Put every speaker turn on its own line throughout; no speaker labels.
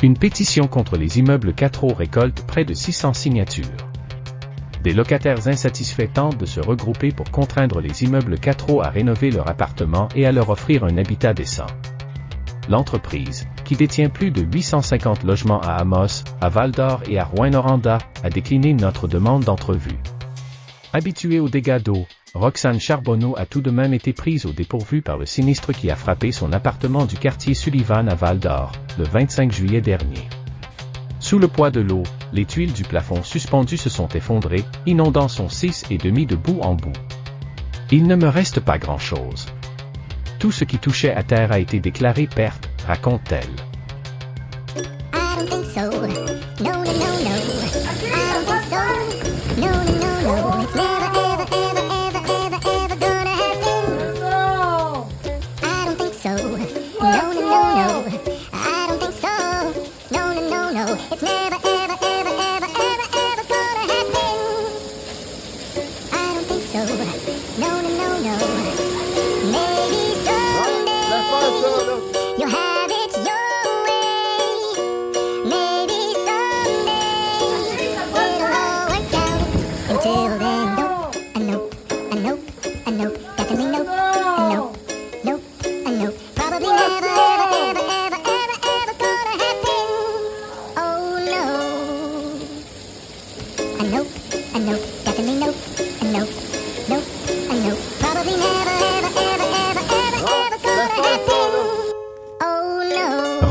Une pétition contre les immeubles 4O récolte près de 600 signatures. Des locataires insatisfaits tentent de se regrouper pour contraindre les immeubles 4O à rénover leur appartement et à leur offrir un habitat décent. L'entreprise, qui détient plus de 850 logements à Amos, à Val-d'Or et à Rouyn-Noranda, a décliné notre demande d'entrevue. Habituée aux dégâts d'eau, Roxane Charbonneau a tout de même été prise au dépourvu par le sinistre qui a frappé son appartement du quartier Sullivan à Val-d'Or, le 25 juillet dernier. Sous le poids de l'eau, les tuiles du plafond suspendu se sont effondrées, inondant son 6,5 de bout en bout. Il ne me reste pas grand-chose. Tout ce qui touchait à terre a été déclaré perte, raconte-t-elle.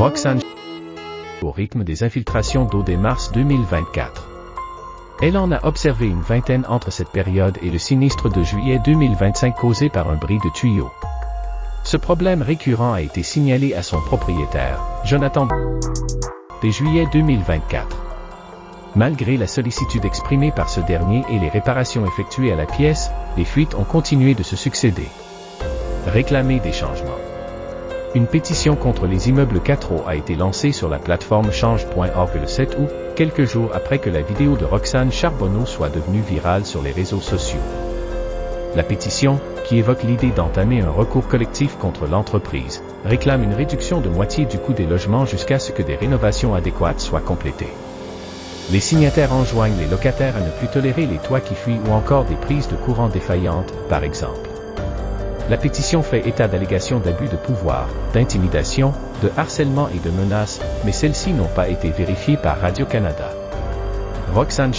Roxane au rythme des infiltrations d'eau dès mars 2024. Elle en a observé une vingtaine entre cette période et le sinistre de juillet 2025 causé par un bris de tuyaux. Ce problème récurrent a été signalé à son propriétaire, Jonathan, dès juillet 2024. Malgré la sollicitude exprimée par ce dernier et les réparations effectuées à la pièce, les fuites ont continué de se succéder. Réclamer des changements. Une pétition contre les immeubles 4O a été lancée sur la plateforme change.org le 7 août, quelques jours après que la vidéo de Roxane Charbonneau soit devenue virale sur les réseaux sociaux. La pétition, qui évoque l'idée d'entamer un recours collectif contre l'entreprise, réclame une réduction de moitié du coût des logements jusqu'à ce que des rénovations adéquates soient complétées. Les signataires enjoignent les locataires à ne plus tolérer les toits qui fuient ou encore des prises de courant défaillantes, par exemple. La pétition fait état d'allégations d'abus de pouvoir, d'intimidation, de harcèlement et de menaces, mais celles-ci n'ont pas été vérifiées par Radio-Canada. Roxane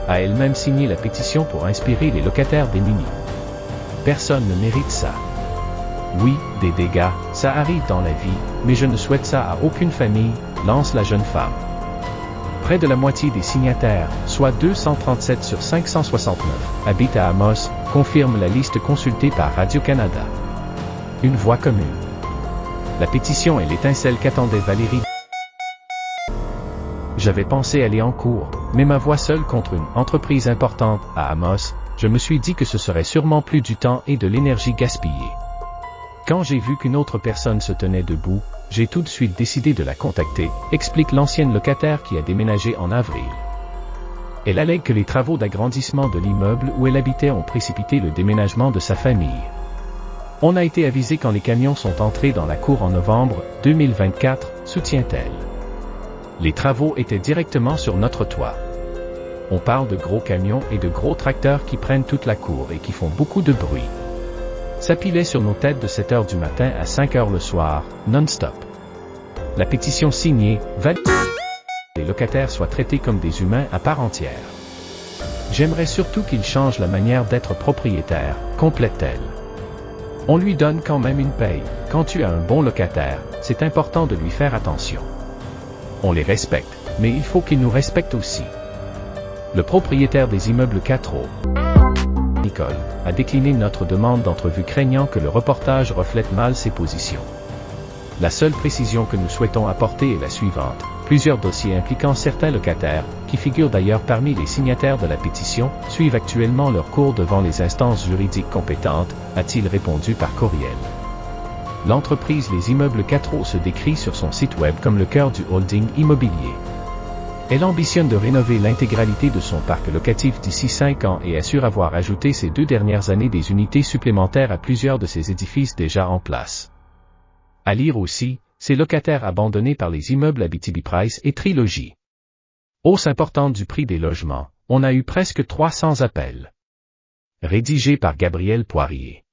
a elle-même signé la pétition pour inspirer les locataires démunis. Personne ne mérite ça. Oui, des dégâts, ça arrive dans la vie, mais je ne souhaite ça à aucune famille, lance la jeune femme. Près de la moitié des signataires, soit 237 sur 569, habitent à Amos, confirme la liste consultée par Radio-Canada. Une voix commune. La pétition est l'étincelle qu'attendait Valérie. J'avais pensé aller en cours, mais ma voix seule contre une entreprise importante, à Amos, je me suis dit que ce serait sûrement plus du temps et de l'énergie gaspillée. Quand j'ai vu qu'une autre personne se tenait debout, j'ai tout de suite décidé de la contacter, explique l'ancienne locataire qui a déménagé en avril. Elle allègue que les travaux d'agrandissement de l'immeuble où elle habitait ont précipité le déménagement de sa famille. On a été avisé quand les camions sont entrés dans la cour en novembre 2024, soutient-elle. Les travaux étaient directement sur notre toit. On parle de gros camions et de gros tracteurs qui prennent toute la cour et qui font beaucoup de bruit. Ça pilait sur nos têtes de 7h du matin à 5h le soir, non-stop. La pétition signée, les locataires soient traités comme des humains à part entière. J'aimerais surtout qu'ils changent la manière d'être propriétaire, complète-t-elle. On lui donne quand même une paye. Quand tu as un bon locataire, c'est important de lui faire attention. On les respecte, mais il faut qu'ils nous respectent aussi. Le propriétaire des immeubles 4O, Nicole, a décliné notre demande d'entrevue craignant que le reportage reflète mal ses positions. La seule précision que nous souhaitons apporter est la suivante. Plusieurs dossiers impliquant certains locataires, qui figurent d'ailleurs parmi les signataires de la pétition, suivent actuellement leur cours devant les instances juridiques compétentes, a-t-il répondu par courriel. L'entreprise Les Immeubles 4O se décrit sur son site web comme le cœur du holding immobilier. Elle ambitionne de rénover l'intégralité de son parc locatif d'ici 5 ans et assure avoir ajouté ces 2 dernières années des unités supplémentaires à plusieurs de ses édifices déjà en place. À lire aussi, ces locataires abandonnés par les immeubles Abitibi-Price et Trilogie. Hausse importante du prix des logements, on a eu presque 300 appels. Rédigé par Gabriel Poirier.